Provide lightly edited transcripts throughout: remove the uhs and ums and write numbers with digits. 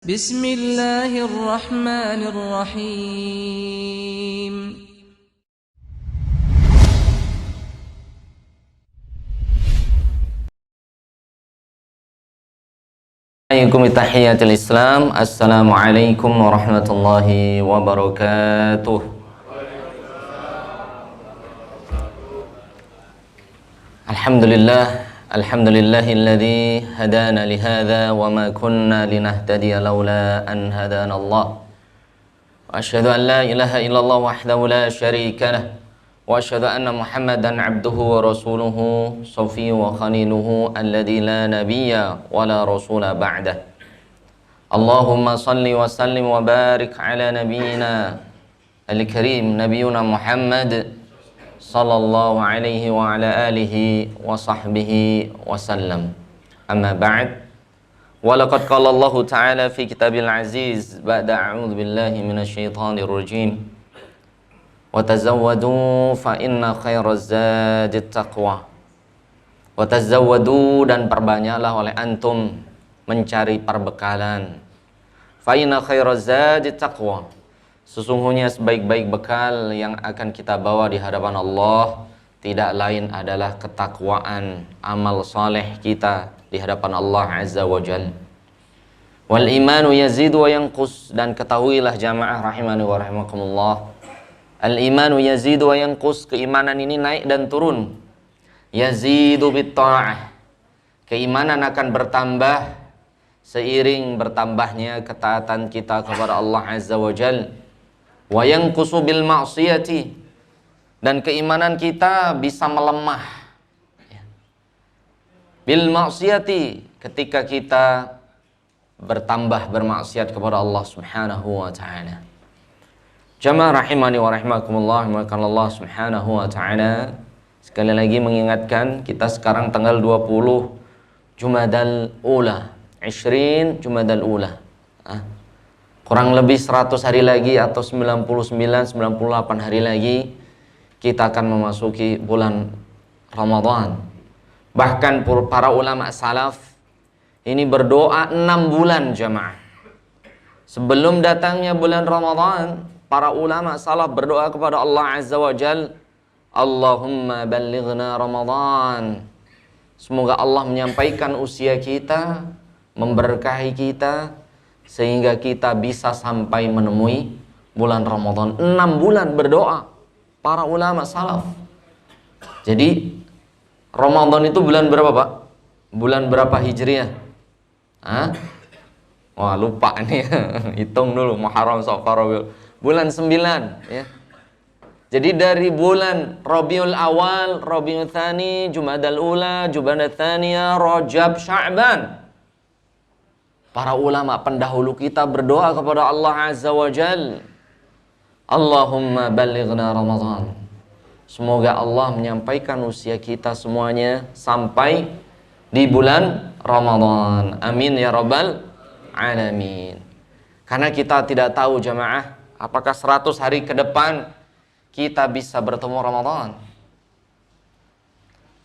Bismillahirrahmanirrahim. Tahiyatul Islam. Assalamualaikum warahmatullahi wabarakatuh. Alhamdulillahilladzi hadana lihadza wa ma kunna linahtadiya laula an hadana Allah. Wa asyhadu an la ilaha illallah wahdahu la syarika lah. Wa asyhadu anna Muhammadan abduhu wa rasuluhu safiyyu wa khaliluhu alladzi la nabiyya wa la rasula ba'dah. Allahumma salli wa sallim wa barik ala nabiyyina al-karim nabiyuna Muhammad sallallahu alaihi wa ala alihi wa sahbihi wa sallam. Amma ba'd. Wa laqad qala Allah ta'ala fi kitabil aziz ba'da a'udzu billahi minasy syaithanir rajim. Wa tazawwadu fa inna khairaz zadit taqwa. Wa tazawwadu, dan perbanyaklah oleh antum mencari perbekalan. Fa inna khairaz zadit taqwa. Sesungguhnya sebaik-baik bekal yang akan kita bawa di hadapan Allah tidak lain adalah ketakwaan, amal saleh kita di hadapan Allah Azza wa Jalla. Wal imanu yazidu wa yanqus, dan ketahuilah jamaah rahimani wa rahimakumullah, al imanu yazidu wa yanqus, keimanan ini naik dan turun. Yazidu bit ta'ah, keimanan akan bertambah seiring bertambahnya ketaatan kita kepada Allah Azza wa Jalla. Wa yanqusu bil ma'siyati, dan keimanan kita bisa melemah bil ma'siyati, ketika kita bertambah bermaksiat kepada Allah Subhanahu wa taala. Jamaah rahimani wa rahimakumullah, maka Allah Subhanahu wa taala sekali lagi mengingatkan kita sekarang tanggal 20 Jumadal Ula, 20 Jumadal Ula. Kurang lebih 100 hari lagi atau 99-98 hari lagi kita akan memasuki bulan Ramadan. Bahkan para ulama salaf ini berdoa 6 bulan jamaah. Sebelum datangnya bulan Ramadan, para ulama salaf berdoa kepada Allah Azza wa Jalla, Allahumma ballighna Ramadan. Semoga Allah menyampaikan usia kita, memberkahi kita, sehingga kita bisa sampai menemui bulan Ramadan. 6 bulan berdoa para ulama salaf. Jadi Ramadan itu bulan berapa, Pak? Bulan berapa Hijriah? Wah, lupa nih. Hitung dulu, Muharram, Safar, Rabiul. Bulan 9 ya. Jadi dari bulan Rabiul Awal, Rabiul Tsani, Jumadal Ula, Jumadal Tsaniyah, Rajab, Sya'ban, para ulama pendahulu kita berdoa kepada Allah Azza wa Jalla, Allahumma ballighna Ramadan. Semoga Allah menyampaikan usia kita semuanya sampai di bulan Ramadan. Amin ya rabbal alamin. Karena kita tidak tahu jamaah, apakah 100 hari ke depan kita bisa bertemu Ramadan.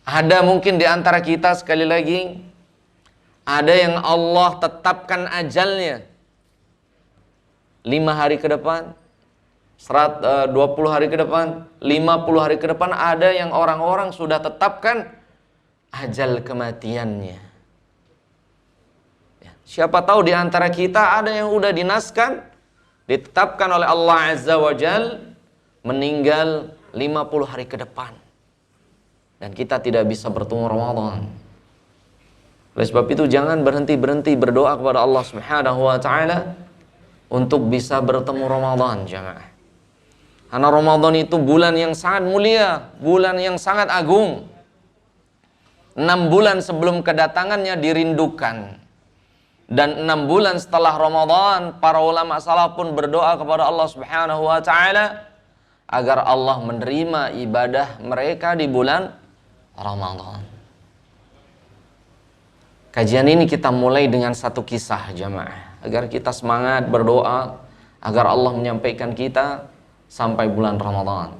Ada mungkin di antara kita, sekali lagi, ada yang Allah tetapkan ajalnya 5 hari ke depan, 20 hari ke depan, 50 hari ke depan. Ada yang orang-orang sudah tetapkan ajal kematiannya. Siapa tahu di antara kita ada yang udah dinaskan, ditetapkan oleh Allah Azza wa Jalla meninggal 50 hari ke depan, dan kita tidak bisa bertemu Ramadan. Oleh sebab itu jangan berhenti-berhenti berdoa kepada Allah Subhanahu wa taala untuk bisa bertemu Ramadan jamaah. Karena Ramadan itu bulan yang sangat mulia, bulan yang sangat agung. 6 bulan sebelum kedatangannya dirindukan. Dan 6 bulan setelah Ramadan, para ulama salaf pun berdoa kepada Allah Subhanahu wa taala agar Allah menerima ibadah mereka di bulan Ramadan. Kajian ini kita mulai dengan satu kisah jamaah, agar kita semangat berdoa agar Allah menyampaikan kita sampai bulan Ramadan.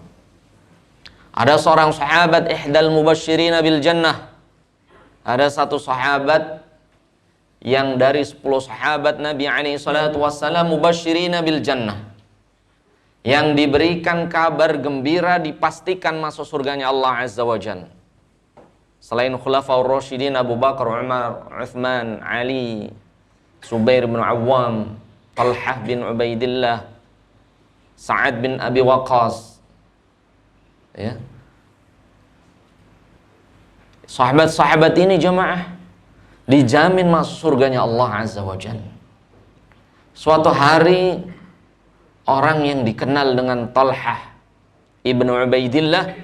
Ada seorang sahabat ihdal mubasyirina bil jannah. Ada satu sahabat yang dari 10 sahabat Nabi alaihi salatu wassalam mubasyirina bil jannah, yang diberikan kabar gembira dipastikan masuk surganya Allah azza wa jalla. Selain khulafaur rasyidin Abu Bakar, Umar, Uthman, Ali, Zubair bin Awam, Talhah bin Ubaidillah, Sa'ad bin Abi Waqqas, ya. Sahabat-sahabat ini jemaah dijamin masuk surganya Allah azza wa jalla. Suatu hari orang yang dikenal dengan Talhah ibnu Ubaidillah,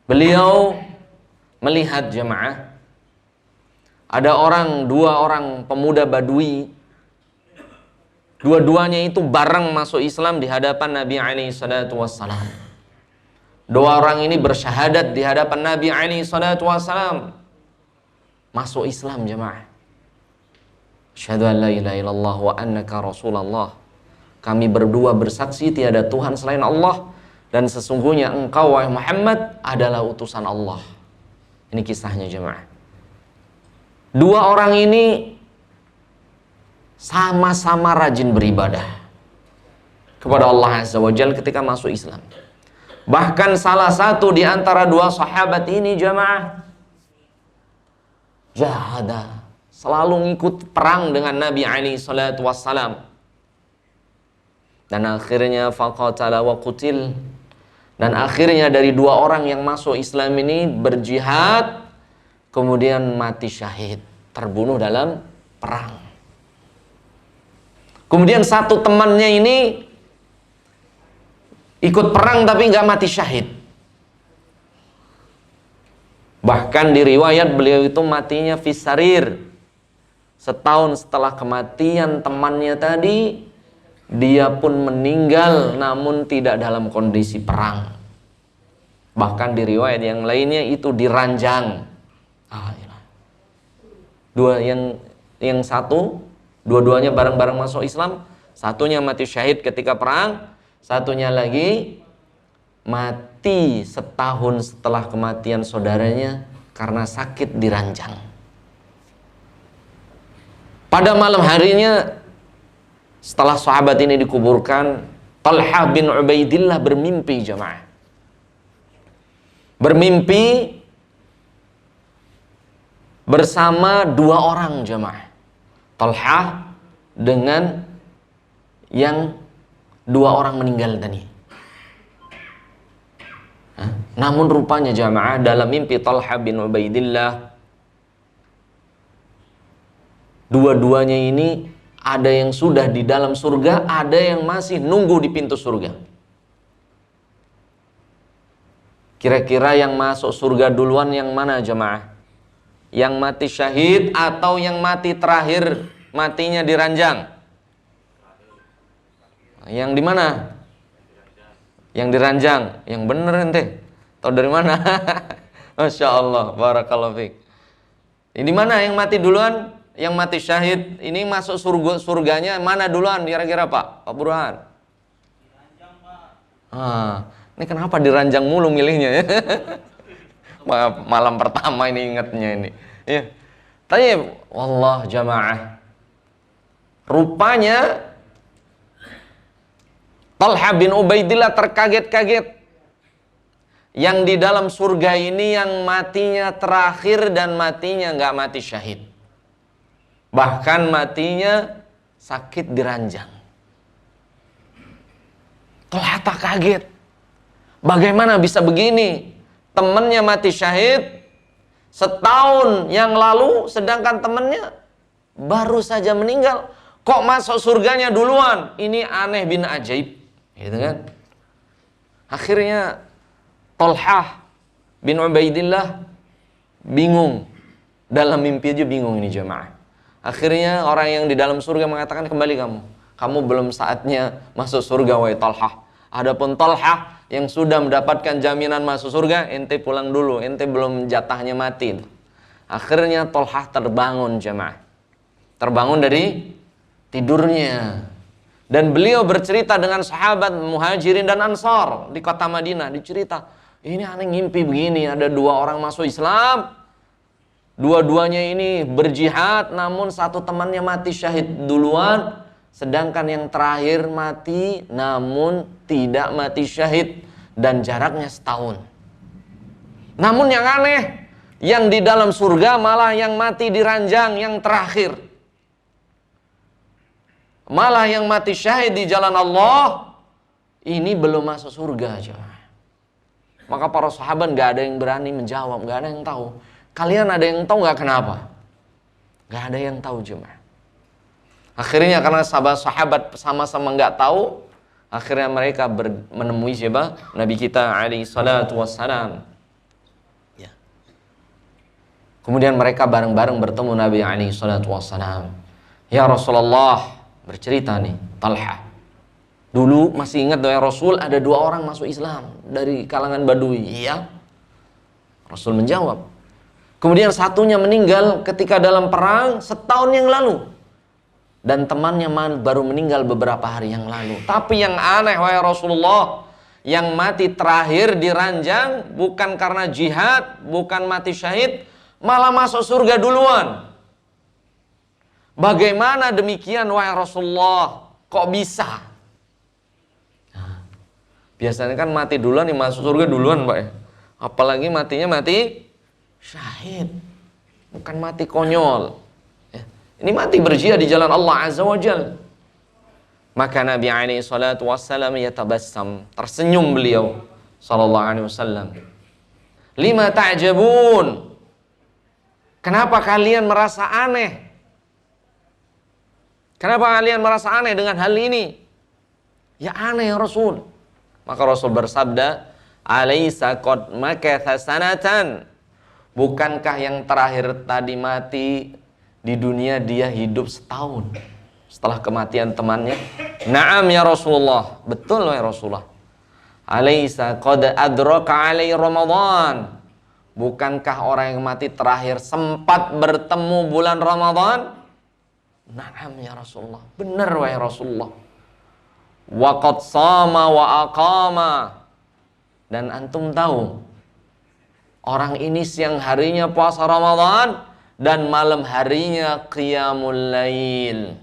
beliau melihat jemaah ada dua orang pemuda Badui, dua-duanya itu bareng masuk Islam di hadapan Nabi alaihi salatu wassalam. Dua orang ini bersyahadat di hadapan Nabi alaihi salatu wassalam, masuk Islam jemaah. Asyhadu an la ilaha illallah wa annaka rasulullah. Kami berdua bersaksi tiada Tuhan selain Allah, dan sesungguhnya engkau wahai Muhammad adalah utusan Allah. Ini kisahnya jemaah. Dua orang ini sama-sama rajin beribadah kepada Allah azza wa jalla ketika masuk Islam. Bahkan salah satu di antara dua sahabat ini jemaah jahada, selalu ngikut perang dengan Nabi alaihi salatu wassalam. Dan akhirnya faqatala wa qutil. Dan akhirnya dari dua orang yang masuk Islam ini berjihad, kemudian mati syahid, terbunuh dalam perang. Kemudian satu temannya ini ikut perang tapi nggak mati syahid. Bahkan di riwayat beliau itu matinya fisarir. Setahun setelah kematian temannya tadi, dia pun meninggal namun tidak dalam kondisi perang. Bahkan di riwayat yang lainnya itu diranjang. Yang satu, dua-duanya bareng-bareng masuk Islam, satunya mati syahid ketika perang, satunya lagi mati setahun setelah kematian saudaranya karena sakit diranjang. Pada malam harinya setelah sahabat ini dikuburkan, Talhah bin Ubaidillah bermimpi jemaah. Bermimpi bersama dua orang jemaah. Talhah dengan yang dua orang meninggal tadi. Namun rupanya jamaah dalam mimpi Talhah bin Ubaidillah, dua-duanya ini ada yang sudah di dalam surga, ada yang masih nunggu di pintu surga. Kira-kira yang masuk surga duluan yang mana jamaah? Yang mati syahid atau yang mati terakhir matinya diranjang? Yang di mana? Yang diranjang. Yang bener ente. Tahu dari mana? Masya Allah, barakallahu fiik. Ini mana yang mati duluan? Yang mati syahid ini masuk surganya mana duluan kira-kira Pak Burhan? Diranjang Pak. Ini kenapa diranjang mulu milihnya ya? Malam pertama ini ingatnya ini. Ya. Tanya, wallah jamaah. Rupanya Talhah bin Ubaidillah terkaget-kaget. Yang di dalam surga ini yang matinya terakhir dan matinya nggak mati syahid. Bahkan matinya sakit diranjang. Talhah tak kaget. Bagaimana bisa begini? Temannya mati syahid setahun yang lalu, sedangkan temannya baru saja meninggal. Kok masuk surganya duluan? Ini aneh bin ajaib. Gitu kan? Akhirnya Talhah bin Ubaidillah bingung. Dalam mimpi aja bingung ini jemaah. Akhirnya orang yang di dalam surga mengatakan, kembali kamu. Kamu belum saatnya masuk surga wahai Talhah. Adapun Talhah yang sudah mendapatkan jaminan masuk surga, ente pulang dulu, ente belum jatahnya mati. Akhirnya Talhah terbangun jemaah. Terbangun dari tidurnya. Dan beliau bercerita dengan sahabat Muhajirin dan Ansar di kota Madinah. Dicerita, ini aneh ngimpi begini, ada dua orang masuk Islam. Dua-duanya ini berjihad, namun satu temannya mati syahid duluan, sedangkan yang terakhir mati namun tidak mati syahid, dan jaraknya setahun. Namun yang aneh, yang di dalam surga malah yang mati di ranjang yang terakhir. Malah yang mati syahid di jalan Allah ini belum masuk surga. Maka para sahabat gak ada yang berani menjawab, gak ada yang tahu. Kalian ada yang tahu gak kenapa? Gak ada yang tahu jemaah. Akhirnya karena sahabat sama-sama gak tahu, akhirnya mereka menemui siapa? Nabi kita alaihi salatu wassalam. Ya. Kemudian mereka bareng-bareng bertemu Nabi alaihi salatu wassalam. Ya Rasulullah, bercerita nih Talha. Dulu masih ingat ya Rasul, ada 2 orang masuk Islam dari kalangan Badui. Iya. Rasul menjawab. Kemudian satunya meninggal ketika dalam perang setahun yang lalu. Dan temannya baru meninggal beberapa hari yang lalu. Tapi yang aneh wahai Rasulullah, yang mati terakhir di ranjang bukan karena jihad, bukan mati syahid, malah masuk surga duluan. Bagaimana demikian wahai Rasulullah? Kok bisa? Nah, biasanya kan mati duluan nih, masuk surga duluan, Pak ya. Apalagi matinya mati syahid, bukan mati konyol. Ya. Ini mati berjihad di jalan Allah Azza wa Jal. Maka Nabi alaihi salatu wassalam yatabassam, tersenyum beliau sallallahu alaihi wasallam. Lima ta'jabun? Kenapa kalian merasa aneh? Kenapa kalian merasa aneh dengan hal ini? Ya aneh ya Rasul. Maka Rasul bersabda, "Alaisa qad makatha sanatan?" Bukankah yang terakhir tadi mati di dunia dia hidup setahun setelah kematian temannya? Naam ya Rasulullah. Betul ya Rasulullah. Alaisa qad adraka alai Ramadan? Bukankah orang yang mati terakhir sempat bertemu bulan Ramadan? Naam ya Rasulullah. Benar wahai Rasulullah. Wa qad sama wa aqama. Dan antum tahu, orang ini siang harinya puasa Ramadan dan malam harinya qiyamul lail.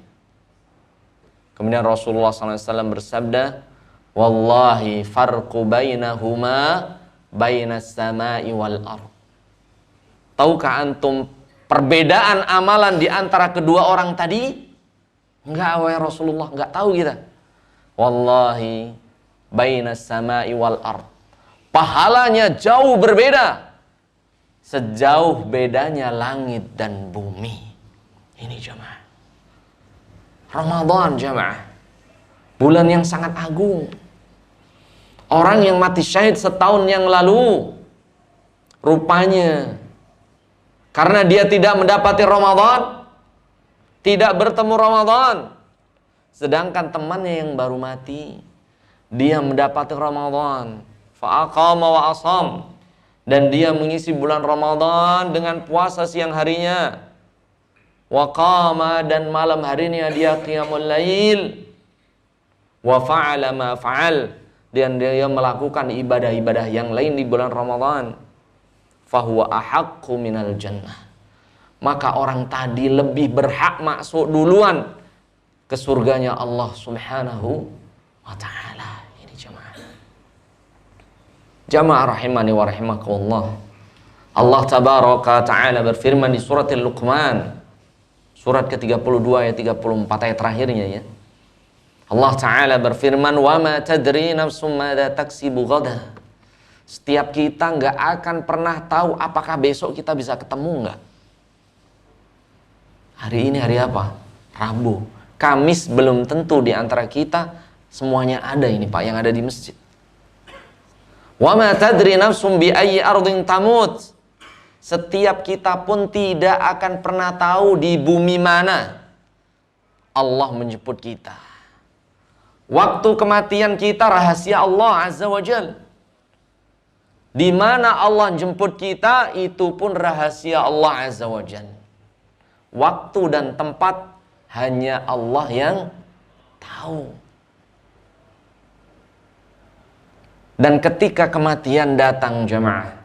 Kemudian Rasulullah SAW bersabda, "Wallahi farqu bainahuma bainas sama'i wal ardh." Tahukah antum perbedaan amalan di antara kedua orang tadi? Enggak wahai Rasulullah, enggak tahu kita. Wallahi bainas sama'i wal ardh. Pahalanya jauh berbeda. Sejauh bedanya langit dan bumi. Ini jemaah. Ramadan jemaah. Bulan yang sangat agung. Orang yang mati syahid setahun yang lalu, rupanya karena dia tidak mendapati Ramadan, tidak bertemu Ramadan, sedangkan temannya yang baru mati, dia mendapati Ramadan. Fa'aqama wa asam. Dan dia mengisi bulan Ramadan dengan puasa siang harinya. Wa qama, dan malam harinya dia qiyamul lail. Wa fa'ala ma fa'al, dan dia melakukan ibadah-ibadah yang lain di bulan Ramadan. Fahuwa ahaqqu minal jannah. Maka orang tadi lebih berhak masuk duluan ke surganya Allah Subhanahu wa ta'ala. Ini jemaah. Jamaah rahimani wa rahimakumullah. Allah tabaraka ta'ala berfirman di surat Al-Luqman, surat ke-32 ayat 34 ayat terakhirnya ya. Allah Ta'ala berfirman, "Wa ma tadri nafsum madza taksibu ghadan." Setiap kita nggak akan pernah tahu apakah besok kita bisa ketemu nggak. Hari ini hari apa? Rabu. Kamis belum tentu di antara kita semuanya ada ini Pak yang ada di masjid. Wa ma tadri nafsum bi ayyi ardin tamut. Setiap kita pun tidak akan pernah tahu di bumi mana Allah menjemput kita. Waktu kematian kita rahasia Allah Azza wa Jal. Di mana Allah jemput kita itu pun rahasia Allah Azza wa Jal. Waktu dan tempat hanya Allah yang tahu. Dan ketika kematian datang jemaah,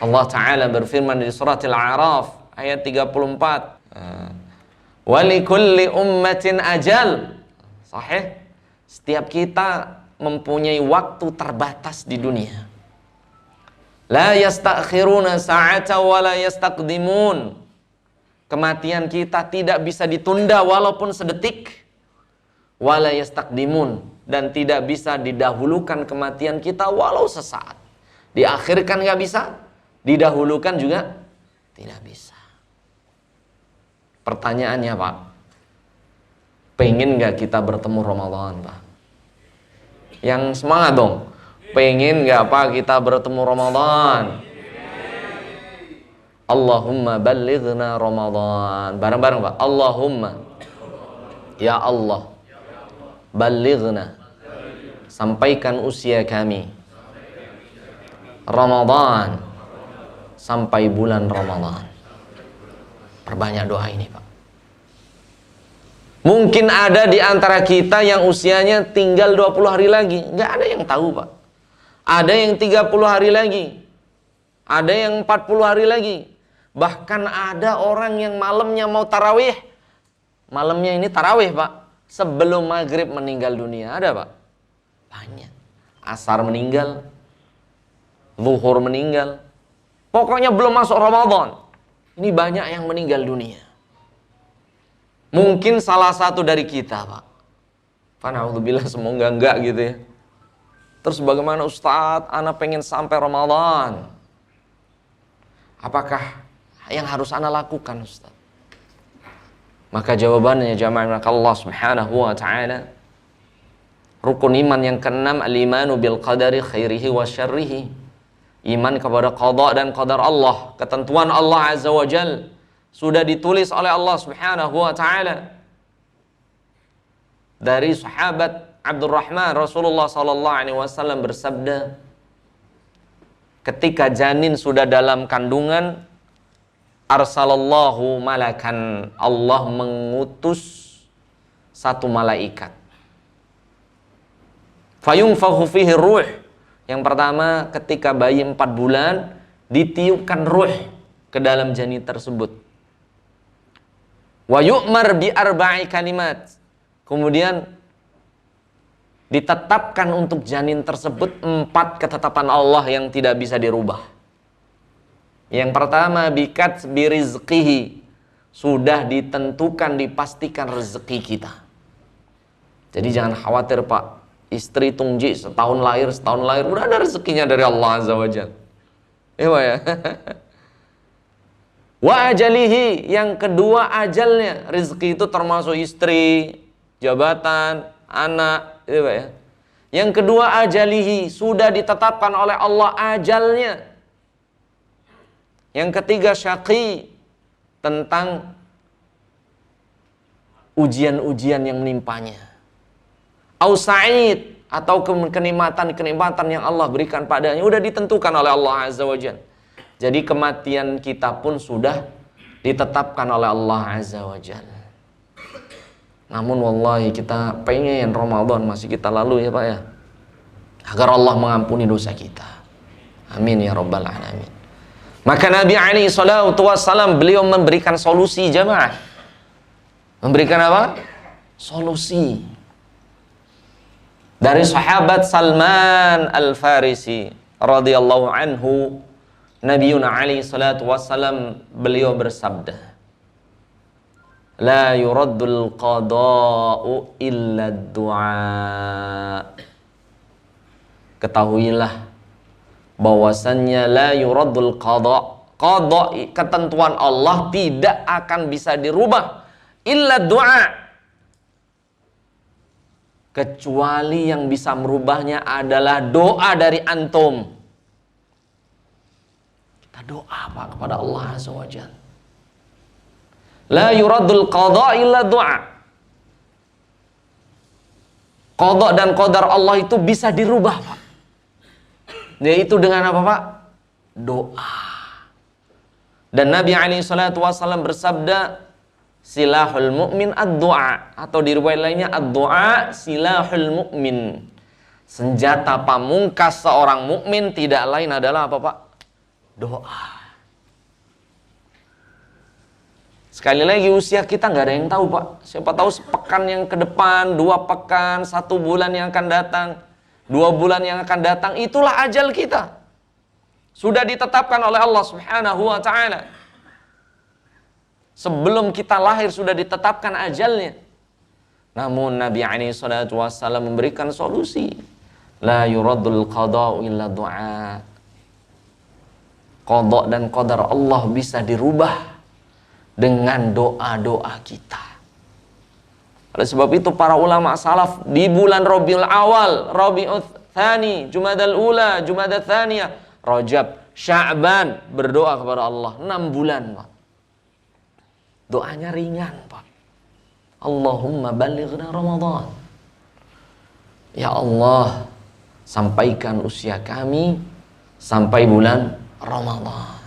Allah Ta'ala berfirman di surat Al-A'raf ayat 34. Walikulli ummatin ajal. Sahih. Setiap kita mempunyai waktu terbatas di dunia. La yastakhiruna sa'ata wa la yastaqdimun. Kematian kita tidak bisa ditunda walaupun sedetik. Wa la yastaqdimun, dan tidak bisa didahulukan kematian kita walau sesaat. Diakhirkan nggak bisa, didahulukan juga tidak bisa. Pertanyaannya, Pak, pengen nggak kita bertemu Ramadan, Pak? Yang semangat dong. Pengen nggak Pak kita bertemu Ramadan? Allahumma ballighna Ramadan. Bareng-bareng Pak. Allahumma, ya Allah, ballighna, sampaikan usia kami Ramadan, sampai bulan Ramadan. Perbanyak doa ini, Pak. Mungkin ada di antara kita yang usianya tinggal 20 hari lagi. Nggak ada yang tahu, Pak. Ada yang 30 hari lagi. Ada yang 40 hari lagi. Bahkan ada orang yang malamnya mau tarawih. Malamnya ini tarawih, Pak. Sebelum maghrib meninggal dunia. Ada, Pak? Banyak. Asar meninggal. Zuhur meninggal. Pokoknya belum masuk Ramadan. Ini banyak yang meninggal dunia. Mungkin salah satu dari kita, Pak. Alhamdulillah, semoga enggak gitu ya. Terus bagaimana Ustadz? Ana pengen sampai Ramadan. Apakah yang harus ana lakukan, Ustadz? Maka jawabannya jamaah Allah Subhanahu wa taala, rukun iman yang keenam, al-imanu bil qadari khairihi wa syarrihi. Iman kepada qada dan qadar Allah, ketentuan Allah Azza wa Jalla sudah ditulis oleh Allah Subhanahu wa taala. Dari sahabat Abdurrahman, Rasulullah sallallahu alaihi wasallam bersabda, ketika janin sudah dalam kandungan, arsalallahu malakan, Allah mengutus satu malaikat. Fayunfakhu fihi ruh. Yang pertama, ketika bayi 4 bulan, ditiupkan ruh ke dalam janin tersebut. Wa yu'mar bi arba'i kalimat. Kemudian ditetapkan untuk janin tersebut 4 ketetapan Allah yang tidak bisa dirubah. Yang pertama, bikat birizqihi, sudah ditentukan, dipastikan rezeki kita. Jadi jangan khawatir, Pak. Istri tungji setahun lahir, udah ada rezekinya dari Allah Azza wa Jalla. Ya, Pak ya. Wa ajalihi, yang kedua ajalnya. Rezeki itu termasuk istri, jabatan, anak, gitu Pak ya. Yang kedua ajalihi, sudah ditetapkan oleh Allah ajalnya. Yang ketiga syaqi, tentang ujian-ujian yang menimpanya. Au sa'id, atau kenikmatan-kenikmatan yang Allah berikan padanya, sudah ditentukan oleh Allah Azza wa Jalla. Jadi kematian kita pun sudah ditetapkan oleh Allah Azza wa Jalla. Namun wallahi kita pengen Ramadan masih kita lalui ya Pak ya, agar Allah mengampuni dosa kita. Amin ya rabbal alamin. Maka Nabi alaihi salatu wassalam, beliau memberikan solusi jamaah. Memberikan apa? Solusi. Dari sahabat Salman Al-Farisi radhiyallahu anhu, Nabiuna alaihi salatu wassalam, beliau bersabda, la yuraddul qada'u illa du'a. Ketahuilah bahwasannya la yuraddul qada', ketentuan Allah tidak akan bisa dirubah, illa du'a, kecuali yang bisa merubahnya adalah doa dari antum. Kita doa Pak kepada Allah Azza wa Jalla. La yuraddul qada illa du'a. Qada dan qadar Allah itu bisa dirubah Pak. Yaitu dengan apa Pak? Doa. Dan Nabi alaihi salatu wasallam bersabda, silahul mu'min ad-du'a, atau di riwayat lainnya ad-du'a silahul mu'min. Senjata pamungkas seorang mukmin tidak lain adalah apa Pak? Doa. Sekali lagi usia kita nggak ada yang tahu Pak. Siapa tahu sepekan yang ke depan, 2 pekan, 1 bulan yang akan datang, 2 bulan yang akan datang, itulah ajal kita. Sudah ditetapkan oleh Allah Subhanahu wa ta'ala. Sebelum kita lahir sudah ditetapkan ajalnya. Namun Nabi SAW memberikan solusi. La yuradul qada'u illa du'a. Qada dan qadar Allah bisa dirubah dengan doa-doa kita. Oleh sebab itu para ulama salaf di bulan Rabiul Awal, Rabiul Tsani, Jumadal Ula, Jumadal Tsaniyah, Rajab, Sya'ban berdoa kepada Allah 6 bulan, Pak. Doanya ringan, Pak. Allahumma ballighna Ramadan. Ya Allah, sampaikan usia kami sampai bulan Ramadan.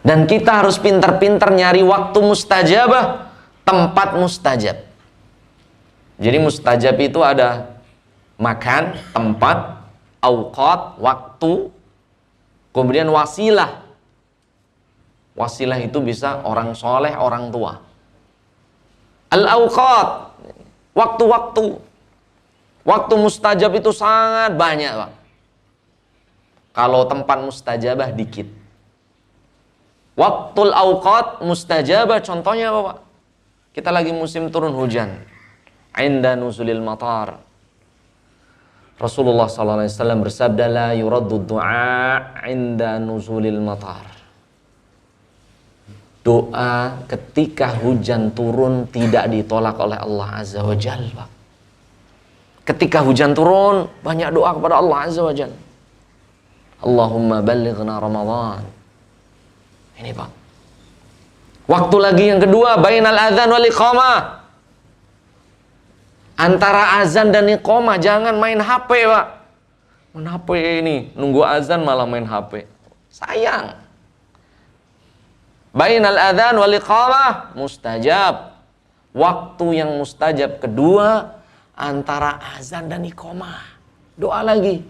Dan kita harus pintar-pintar nyari waktu mustajabah, tempat mustajab. Jadi mustajab itu ada makan, tempat, auqat, waktu, kemudian wasilah. Wasilah itu bisa orang soleh, orang tua. Al-auqat, waktu-waktu. Waktu mustajab itu sangat banyak, Pak. Kalau tempat mustajabah dikit. Waktul auqat mustajabah contohnya apa, Pak? Kita lagi musim turun hujan. Inda nuzulil matar. Rasulullah SAW bersabda, la yuraddu du'a inda nuzulil matar. Doa ketika hujan turun tidak ditolak oleh Allah Azza wa Jalla, Pak. Ketika hujan turun, banyak doa kepada Allah Azza wa Jalla. Allahumma ballighna Ramadan. Ini, Pak. Waktu lagi yang kedua, bainal adzan wal iqamah. Antara azan dan iqamah jangan main HP, Pak. Main HP ini, nunggu azan malah main HP. Sayang. Bainal adzan wal iqamah mustajab. Waktu yang mustajab kedua antara azan dan iqamah. Doa lagi.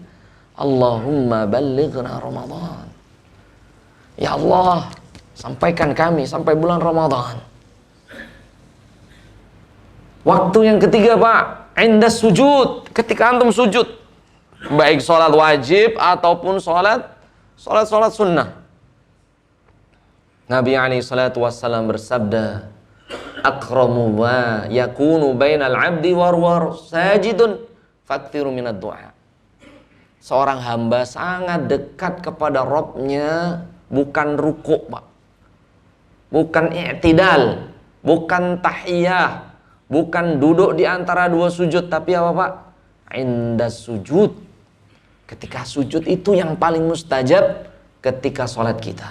Allahumma ballighna Ramadan. Ya Allah, sampaikan kami sampai bulan Ramadan. Waktu yang ketiga, Pak, inda sujud, ketika antum sujud, baik sholat wajib ataupun sholat sunnah. Nabi SAW bersabda, akramu ma yakunu bainal abdi war sajidun fakthiru minad du'a. Seorang hamba sangat dekat kepada Rabbnya, bukan rukuk, Pak. Bukan i'tidal, bukan tahiyah, bukan duduk di antara 2 sujud, tapi apa, Pak? Inda sujud. Ketika sujud itu yang paling mustajab ketika sholat kita.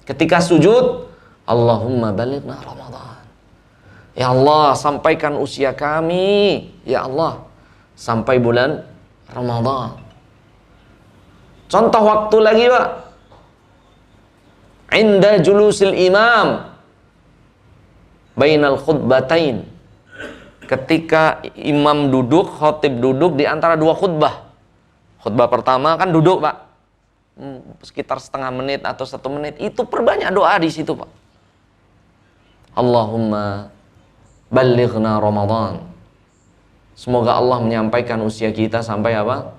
Ketika sujud, Allahumma balighna Ramadan. Ya Allah, sampaikan usia kami, ya Allah, sampai bulan Ramadan. Contoh waktu lagi, Pak. Inda julusil imam bainal khutbatain. Ketika imam duduk, khotib duduk di antara 2 khutbah. Khutbah pertama kan duduk, Pak. Sekitar setengah menit atau 1 menit. Itu perbanyak doa di situ, Pak. Allahumma ballighna Ramadan. Semoga Allah menyampaikan usia kita sampai apa?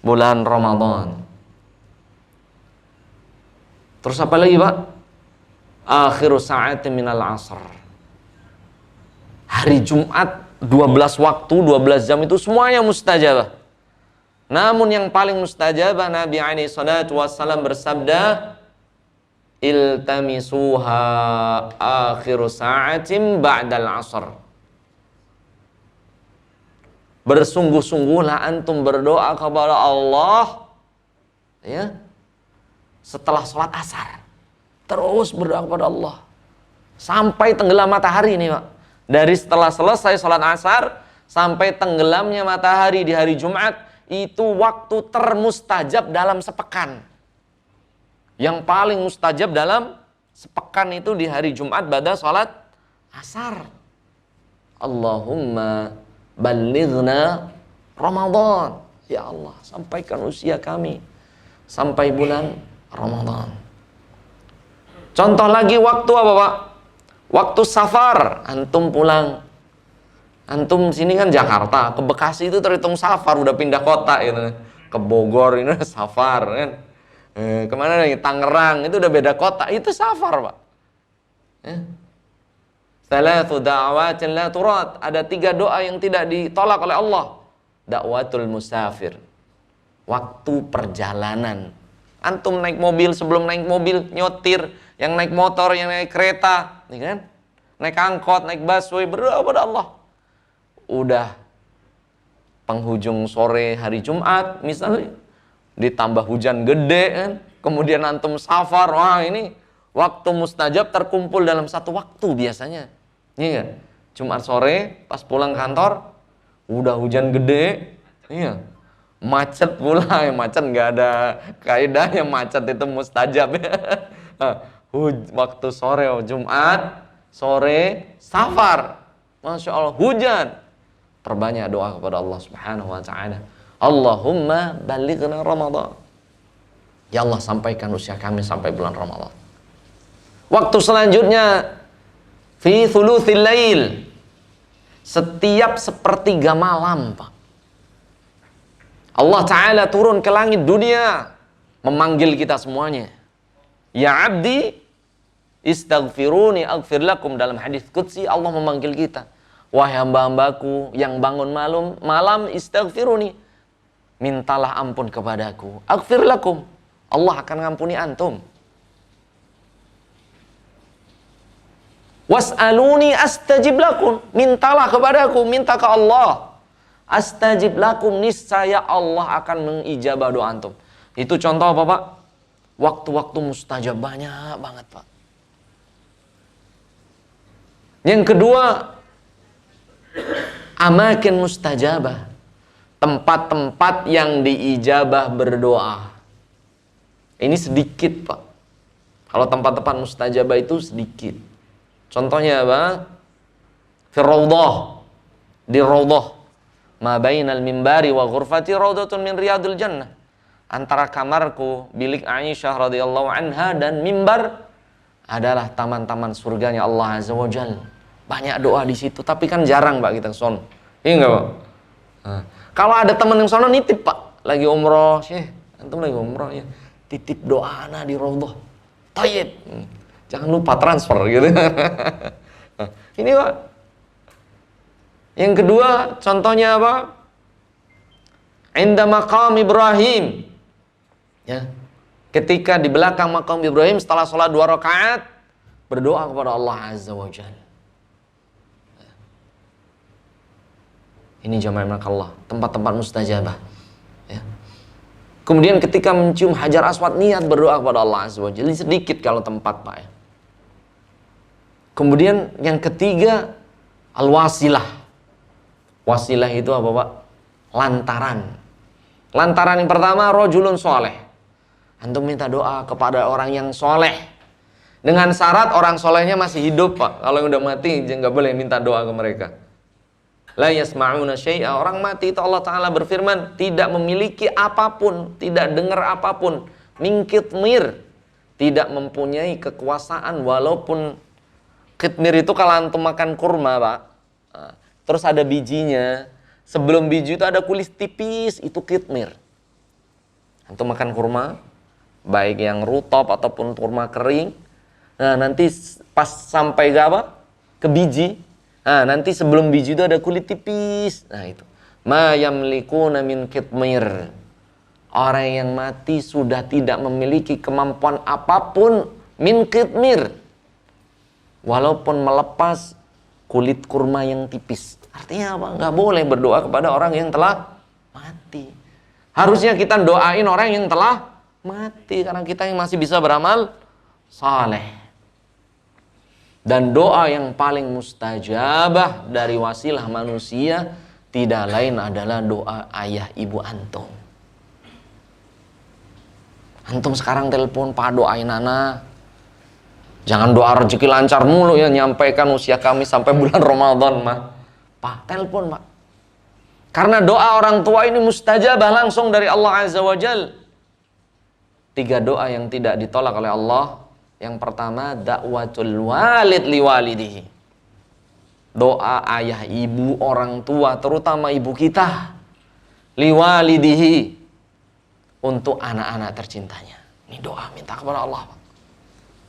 Bulan Ramadan. Terus apa lagi, Pak? Akhiru sa'atin minal asr. Hari Jumat 12 waktu, 12 jam itu semuanya mustajabah. Namun yang paling mustajabah, Nabi SAW bersabda, iltamisuha akhiru sa'atin ba'dal asr. Bersungguh-sungguhlah antum berdoa kepada Allah, ya, setelah sholat asar. Terus berdoa kepada Allah sampai tenggelam matahari ini, Pak. Dari setelah selesai sholat asar sampai tenggelamnya matahari di hari Jumat, itu waktu termustajab dalam sepekan. Yang paling mustajab dalam sepekan itu di hari Jumat pada sholat asar. Allahumma ballighna Ramadan. Ya Allah, sampaikan usia kami sampai bulan Ramadan. Contoh lagi waktu apa Pak? Waktu safar, antum pulang. Antum sini kan Jakarta, ke Bekasi itu terhitung safar, udah pindah kota gitu. Ke Bogor ini udah safar kan. Kemana nih? Tangerang, itu udah beda kota, itu safar Pak. Salatu da'awatin la turat. Ada 3 doa yang tidak ditolak oleh Allah. Da'watul musafir, waktu perjalanan. Antum naik mobil, sebelum naik mobil nyotir, yang naik motor, yang naik kereta, nih kan? Naik angkot, naik busway, berdoa kepada Allah. Udah penghujung sore hari Jumat misalnya, ditambah hujan gede kan, kemudian antum safar, wah ini waktu mustajab terkumpul dalam satu waktu biasanya. Iya kan? Jumat sore pas pulang kantor udah hujan gede, iya. Macet pula, ya macet nggak ada kaidahnya, macet itu mustajab ya. Waktu sore Jumat sore safar, Masya Allah hujan, perbanyak doa kepada Allah Subhanahu wa ta'ala. Allahumma balighna Ramadan, ya Allah sampaikan usia kami sampai bulan Ramadan. Waktu selanjutnya fi thuluthil lail, setiap sepertiga malam Pak, Allah Ta'ala turun ke langit dunia memanggil kita semuanya. Ya abdi istaghfiruni aghfir lakum. Dalam hadis qudsi Allah memanggil kita, wahai hamba-hambaku yang bangun malam istaghfiruni, mintalah ampun kepadaku, aghfir lakum, Allah akan ngampuni antum. Was'aluni astajib lakum, mintalah kepadaku, minta ke Allah. Astajib lakum, niscaya Allah akan mengijabah doa antum. Itu contoh apa Pak? Waktu-waktu mustajab banyak banget Pak. Yang kedua, amakin mustajabah, tempat-tempat yang diijabah berdoa. Ini sedikit Pak. Kalau tempat-tempat mustajabah itu sedikit. Contohnya apa? Fi raudhah, di raudhah. Ma bainal mimbari wa ghurfati raudhatun min riyadil jannah. Antara kamarku, bilik Aisyah radhiyallahu anha, dan mimbar adalah taman-taman surganya Allah Azza wa Jalla. Banyak doa di situ, tapi kan jarang Pak kita ke sono. Iya enggak Pak? Kalau ada teman yang sono nitip Pak, lagi umroh, Syekh, antum lagi umroh ya, titip doa ana di raudhah. Thayyib. Jangan lupa transfer gitu. Ini Pak. Yang kedua, contohnya apa? Inda maqam Ibrahim. Ya. Ketika di belakang maqam Ibrahim setelah sholat 2 rakaat, berdoa kepada Allah Azza wa Jalla. Ini jamaah Allah, tempat-tempat mustajabah. Ya. Kemudian ketika mencium Hajar Aswad, niat berdoa kepada Allah Azza wa Jalla. Sedikit kalau tempat Pak ya. Kemudian yang ketiga, al-wasilah. Wasilah itu apa Pak? Lantaran. Lantaran yang pertama, rojulun soleh. Antum minta doa kepada orang yang soleh. Dengan syarat orang solehnya masih hidup Pak. Kalau yang udah mati, nggak boleh minta doa ke mereka. La yasma'una syai'a. Orang mati itu Allah Ta'ala berfirman, tidak memiliki apapun, tidak dengar apapun. Min qitmir. Tidak mempunyai kekuasaan, walaupun qitmir itu kalau antum makan kurma Pak. Terus ada bijinya. Sebelum biji itu ada kulit tipis, itu qitmir. Antum makan kurma, baik yang rutop ataupun kurma kering. Nah, nanti pas sampai ke apa? Ke biji. Nah, nanti sebelum biji itu ada kulit tipis. Nah, itu. Ma yamlikuna min qitmir. Orang yang mati sudah tidak memiliki kemampuan apapun min qitmir. Walaupun melepas kulit kurma yang tipis. Artinya apa? Nggak boleh berdoa kepada orang yang telah mati. Harusnya kita doain orang yang telah mati, karena kita yang masih bisa beramal saleh. Dan doa yang paling mustajabah dari wasilah manusia tidak lain adalah doa ayah ibu antum. Antum sekarang telepon, Pak doain ana. Jangan doa rezeki lancar mulu ya, nyampaikan usia kami sampai bulan Ramadan mah. Pak, telepon Pak. Karena doa orang tua ini mustajabah langsung dari Allah Azza wa Jal. 3 doa yang tidak ditolak oleh Allah. Yang pertama, dakwatul walid liwalidihi. Doa ayah, ibu, orang tua, terutama ibu kita, liwalidihi, untuk anak-anak tercintanya. Ini doa minta kepada Allah,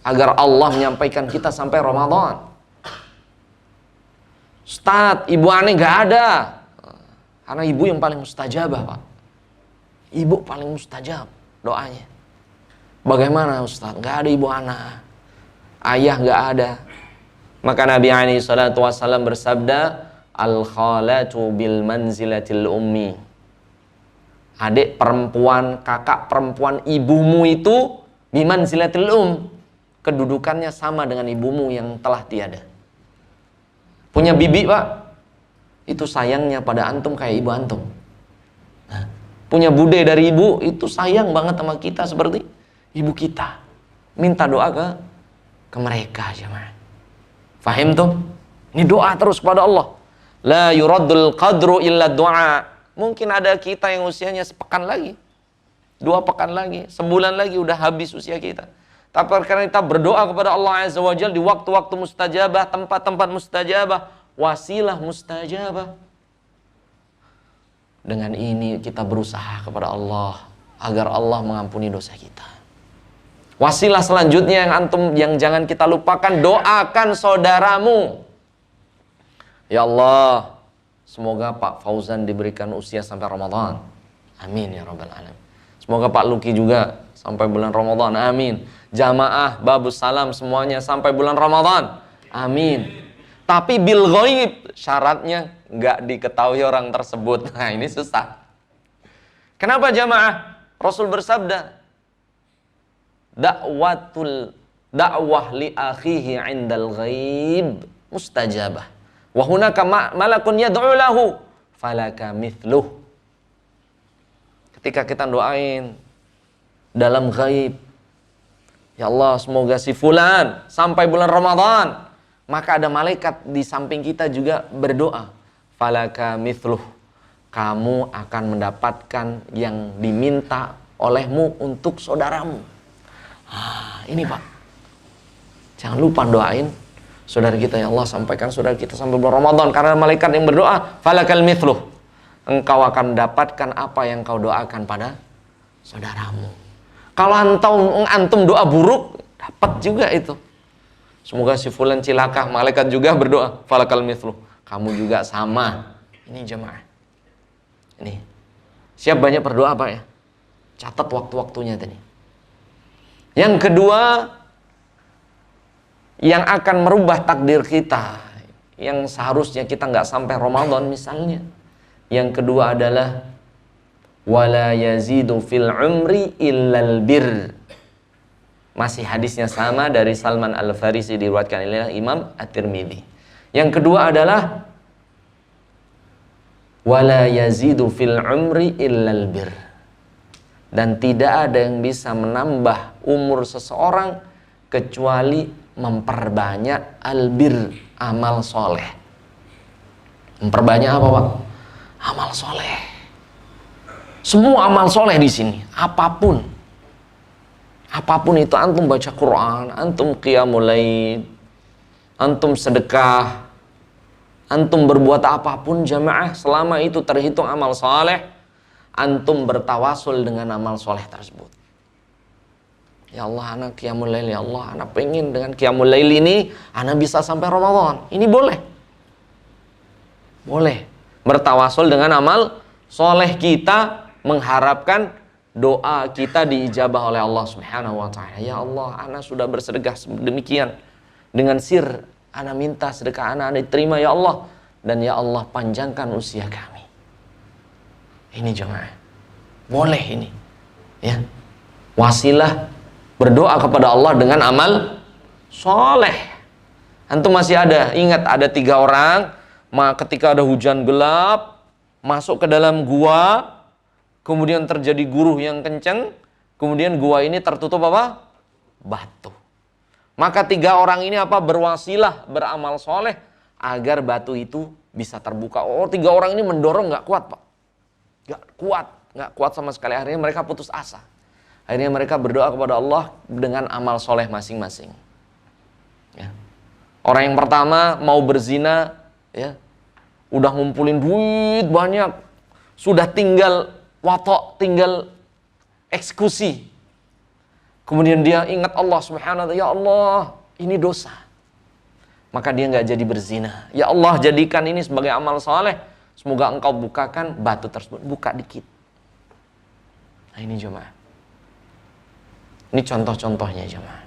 agar Allah menyampaikan kita sampai Ramadan. Ustaz, ibu aneh gak ada. Karena ibu yang paling mustajabah, Pak. Ibu paling mustajab doanya. Bagaimana Ustaz? Gak ada ibu anak, ayah gak ada. Maka Nabi SAW bersabda, al-khalatu bil manzilatil ummi. Adik perempuan, kakak perempuan ibumu itu bimanzilatil kedudukannya sama dengan ibumu yang telah tiada. Punya bibi, Pak, itu sayangnya pada antum kayak ibu antum. Nah, punya bude dari ibu itu sayang banget sama kita seperti ibu kita. Minta doa ke mereka, jemaah. Fahim tuh? Ini doa terus kepada Allah. La yuraddul qadru illa doa. Mungkin ada kita yang usianya sepekan lagi, 2 pekan lagi, sebulan lagi udah habis usia kita. Tapi karena kita berdoa kepada Allah Azza wa Jalla di waktu-waktu mustajabah, tempat-tempat mustajabah, wasilah mustajabah. Dengan ini kita berusaha kepada Allah agar Allah mengampuni dosa kita. Wasilah selanjutnya yang jangan kita lupakan, doakan saudaramu. Ya Allah, semoga Pak Fauzan diberikan usia sampai Ramadan. Amin ya rabbal alamin. Semoga Pak Luki juga sampai bulan Ramadan. Amin. Jamaah Babus Salam semuanya sampai bulan Ramadan. Amin. Tapi bil ghaib, syaratnya nggak diketahui orang tersebut. Nah, ini susah. Kenapa jamaah? Rasul bersabda, dakwah li akhihi 'indal ghaib mustajabah. Wa hunaka malakun yad'u lahu falaka mithluh. Ketika kita doain dalam ghaib, ya Allah, semoga si fulan sampai bulan Ramadan, maka ada malaikat di samping kita juga berdoa, falaka mithluh, kamu akan mendapatkan yang diminta olehmu untuk saudaramu. Ini Pak, jangan lupa doain saudara kita. Ya Allah, sampaikan saudara kita sampai bulan Ramadan, karena malaikat yang berdoa, falakal mithluh, engkau akan mendapatkan apa yang kau doakan pada saudaramu. Kalau antum doa buruk, dapat juga itu. Semoga si fulan cilaka, malaikat juga berdoa, falakal mithluh, kamu juga sama. Ini jemaah, ini siap banyak berdoa Pak ya. Catat waktu-waktunya tadi. Yang kedua, yang akan merubah takdir kita, yang seharusnya kita nggak sampai Ramadan misalnya. Yang kedua adalah wala yazidu fil umri illal bir. Masih hadisnya sama dari Salman Al-Farisi, diriwayatkan oleh Imam At-Tirmidzi. Yang kedua adalah wala yazidu fil umri illal bir. Dan tidak ada yang bisa menambah umur seseorang kecuali memperbanyak albir, amal soleh. Memperbanyak apa Pak? Amal soleh. Semua amal soleh di sini, apapun itu, antum baca Quran, antum qiyamul lail, antum sedekah, antum berbuat apapun jamaah, selama itu terhitung amal soleh, antum bertawasul dengan amal soleh tersebut. Ya Allah, anak qiyamul lail, ya Allah, anak pengen dengan qiyamul lail ini anak bisa sampai Ramadan. Ini boleh. Boleh bertawasul dengan amal soleh kita, mengharapkan doa kita diijabah oleh Allah Subhanahu wa taala. Ya Allah, anak sudah bersedekah demikian, dengan sir anak minta sedekah anak diterima ya Allah, dan ya Allah panjangkan usia kami. Ini jemaah, boleh ini, ya, wasilah berdoa kepada Allah dengan amal soleh. Antum masih ada, ingat ada 3 orang, ketika ada hujan gelap, masuk ke dalam gua, kemudian terjadi guruh yang kencang, kemudian gua ini tertutup apa? Batu. Maka 3 orang ini apa? Berwasilah, beramal soleh agar batu itu bisa terbuka. 3 orang ini mendorong, nggak kuat Pak. Gak kuat sama sekali. Akhirnya mereka putus asa. Akhirnya mereka berdoa kepada Allah dengan amal soleh masing-masing. Ya. Orang yang pertama mau berzina, ya, udah ngumpulin duit banyak, sudah tinggal watok, tinggal eksekusi. Kemudian dia ingat Allah subhanahu wa ta'ala, ya Allah, ini dosa. Maka dia nggak jadi berzina. Ya Allah, jadikan ini sebagai amal soleh. Semoga engkau bukakan batu tersebut. Buka dikit. Nah ini jemaah. Ini contoh-contohnya jemaah.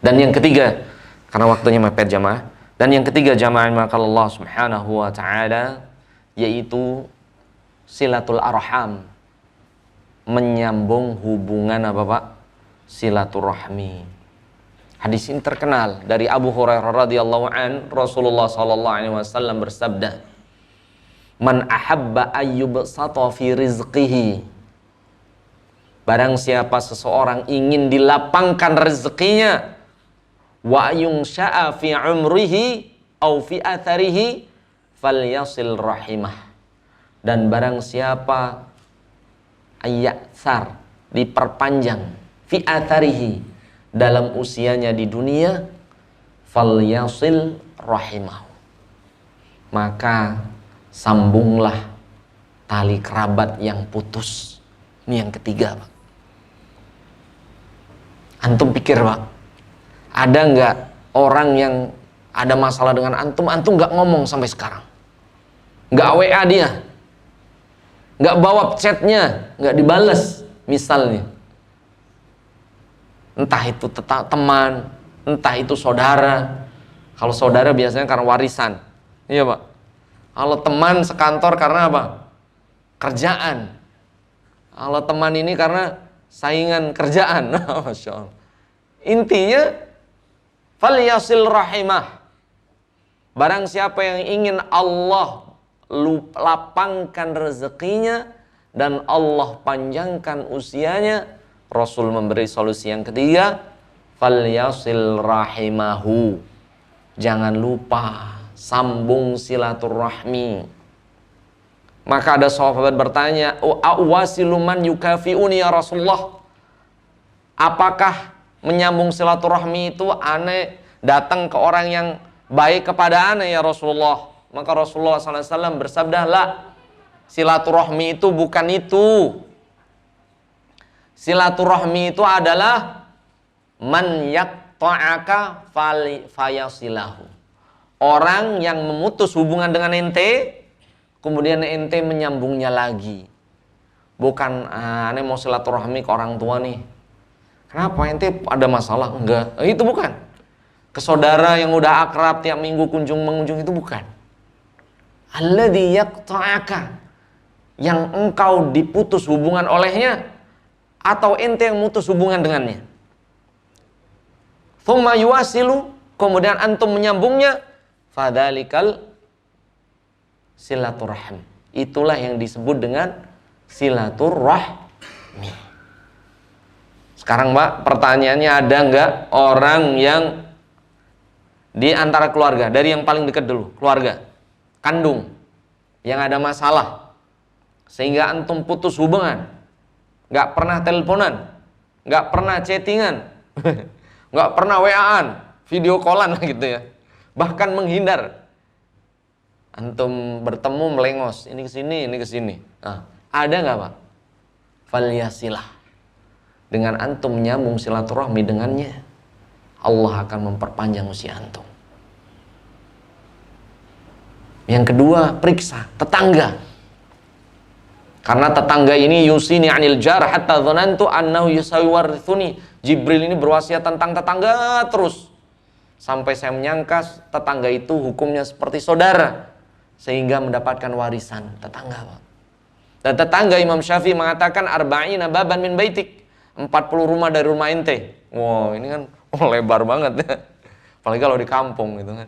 Dan yang ketiga, karena waktunya mepet jemaah. Dan yang ketiga jemaah maka Allah subhanahu wa ta'ala, yaitu silatul arham. Menyambung hubungan apa Pak? Silaturahmi. Hadis ini terkenal dari Abu Hurairah radhiyallahu an, Rasulullah sallallahu alaihi wasallam bersabda, "Man ahabba ayyubsata fi rizqihi." Barang siapa seseorang ingin dilapangkan rezekinya, wa yunsha'a fi umrihi au fi atharihi falyasil rahimah. Dan barang siapa ayyatsar, diperpanjang, fi atharihi, dalam usianya di dunia, falyasil rahimahu, maka sambunglah tali kerabat yang putus. Ini yang ketiga Pak. Antum pikir Pak, ada nggak orang yang ada masalah dengan antum nggak ngomong sampai sekarang, nggak WA dia, nggak bawa chatnya, nggak dibales misalnya. Entah itu teman, entah itu saudara. Kalau saudara biasanya karena warisan, iya Pak. Kalau teman sekantor karena apa? Kerjaan. Kalau teman ini karena saingan kerjaan. Masya Allah. Intinya, falyasil rahimah. Barang siapa yang ingin Allah lapangkan rezekinya dan Allah panjangkan usianya, Rasul memberi solusi yang ketiga, falyasil rahimahu. Jangan lupa sambung silaturahmi. Maka ada sahabat bertanya, "Awasilu man yukafiuni ya Rasulullah?" Apakah menyambung silaturahmi itu aneh datang ke orang yang baik kepada aneh ya Rasulullah? Maka Rasulullah SAW bersabda, "La, silaturahmi itu bukan itu. Silaturahmi itu adalah man yaqta'aka fayasilahu." Orang yang memutus hubungan dengan ente, kemudian ente menyambungnya lagi. Bukan, aneh mau silaturahmi ke orang tua nih. Kenapa ente ada masalah? Enggak, itu bukan. Ke saudara yang udah akrab tiap minggu mengunjung itu bukan. Alladzi yaqta'aka, yang engkau diputus hubungan olehnya, atau ente yang mutus hubungan dengannya. Thumma yuwasilu, kemudian antum menyambungnya, fadzalikal silaturahim. Itulah yang disebut dengan silaturahmi. Sekarang Pak, pertanyaannya, ada nggak orang yang di antara keluarga, dari yang paling dekat dulu, keluarga kandung, yang ada masalah sehingga antum putus hubungan, nggak pernah teleponan, nggak pernah chattingan, nggak pernah WA-an, video callan gitu ya, bahkan menghindar. Antum bertemu melengos, ini ke sini. Nah, ada nggak Pak? Falyasilah. Dengan antum menyambung silaturahmi dengannya, Allah akan memperpanjang usia antum. Yang kedua, periksa tetangga. Karena tetangga ini yusini anil jar hatta dhanantu annahu yusawiwarithuni. Jibril ini berwasiat tentang tetangga terus, sampai saya menyangka tetangga itu hukumnya seperti saudara, sehingga mendapatkan warisan tetangga Pak. Dan tetangga Imam Syafi'i mengatakan arba'ina baban min baitik, 40 rumah dari rumah ente. Wow, ini kan lebar banget ya. Apalagi kalau di kampung gitu kan.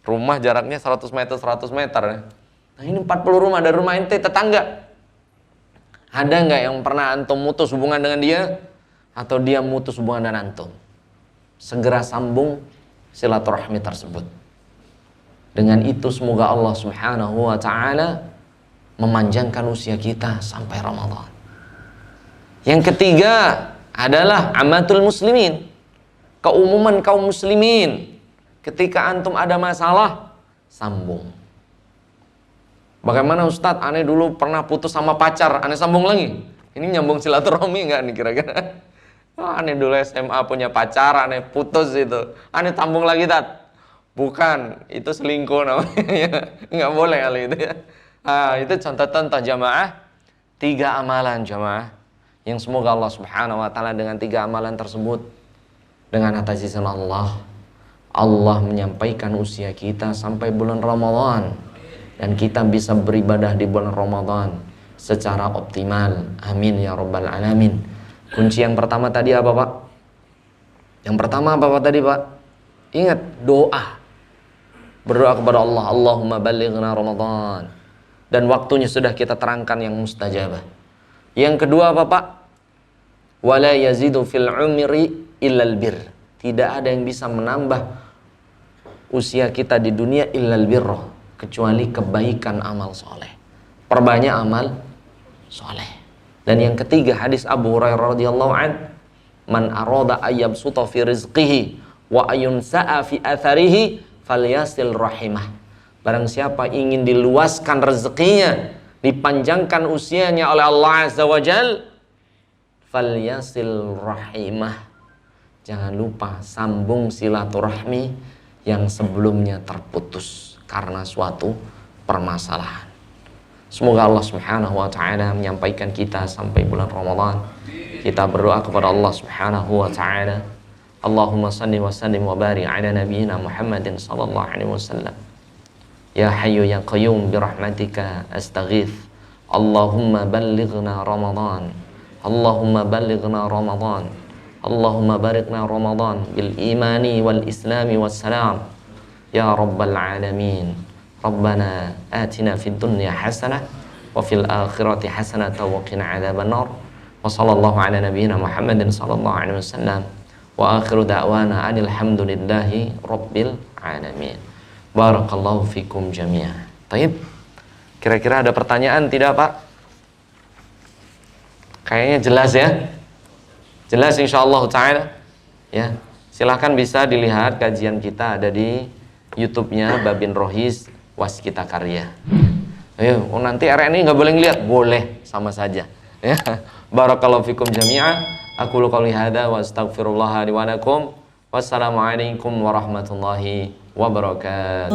Rumah jaraknya 100 meter ya. Nah ini 40 rumah dari rumah ente tetangga. Ada nggak yang pernah antum mutus hubungan dengan dia, atau dia mutus hubungan dengan antum? Segera sambung silaturahmi tersebut. Dengan itu semoga Allah Subhanahu wa ta'ala memanjangkan usia kita sampai Ramadan. Yang ketiga adalah amatul muslimin, keumuman kaum muslimin. Ketika antum ada masalah, sambung. Bagaimana Ustadz, aneh dulu pernah putus sama pacar, aneh sambung lagi. Ini nyambung silaturahmi nggak nih kira-kira? Oh, aneh dulu SMA punya pacar, aneh putus itu, aneh sambung lagi tat. Bukan, itu selingkuh namanya. Nggak boleh kali itu ya. Nah, itu contoh-contoh jamaah. 3 amalan jamaah yang semoga Allah Subhanahu wa taala dengan 3 amalan tersebut, dengan atas izin Allah menyampaikan usia kita sampai bulan Ramadan dan kita bisa beribadah di bulan Ramadan secara optimal. Amin ya rabbal alamin. Kunci yang pertama tadi apa, Pak? Yang pertama apa tadi, Pak? Ingat, doa. Berdoa kepada Allah, Allahumma ballighna Ramadan. Dan waktunya sudah kita terangkan yang mustajabah. Yang kedua apa, Pak? Wala yazidu fil umri illal bir. Tidak ada yang bisa menambah usia kita di dunia illal birrah, kecuali kebaikan amal soleh. Perbanyak amal soleh. Dan yang ketiga hadis Abu Hurairah radhiyallahu an, man arada ayyabsuta fi rizqihi wa ayunsa'a fi atharihi falyasil rahimah. Barang siapa ingin diluaskan rezekinya, dipanjangkan usianya oleh Allah Azza wa Jal, falyasil rahimah. Jangan lupa sambung silaturahmi yang sebelumnya terputus karena suatu permasalahan. Semoga Allah Subhanahu wa taala menyampaikan kita sampai bulan Ramadan. Kita berdoa kepada Allah Subhanahu wa taala. Allahumma salli wa sallim wa barik ala nabiyyina Muhammadin sallallahu alaihi wasallam. Ya Hayyu ya Qayyum bi rahmatika astaghits. Allahumma ballighna Ramadan. Allahumma ballighna Ramadan. Allahumma barikna Ramadan bil imani wal islami was salam. Ya rabbal alamin. Rabbana atina fid dunya hasanah wa fil akhirati hasanah wa qina adzaban nar. Wa sallallahu ala nabiyyina Muhammadin sallallahu alaihi wasallam. Wa akhiru da'wana alhamdulillahi rabbil alamin. Barakallahu fikum jami'an. Baik. Kira-kira ada pertanyaan tidak, Pak? Kayaknya jelas ya. Jelas insyaallah ta'ala. Ya. Silahkan bisa dilihat kajian kita ada di YouTube-nya Babin Rohis Waskita Karya. Ayo, nanti RNI nggak boleh ngeliat? Boleh, sama saja. Ya. Barakallahu fikum jami'an. Aku qouli hadza wa astaghfirullah li wa lakum. Wassalamualaikum warahmatullahi wabarakatuh.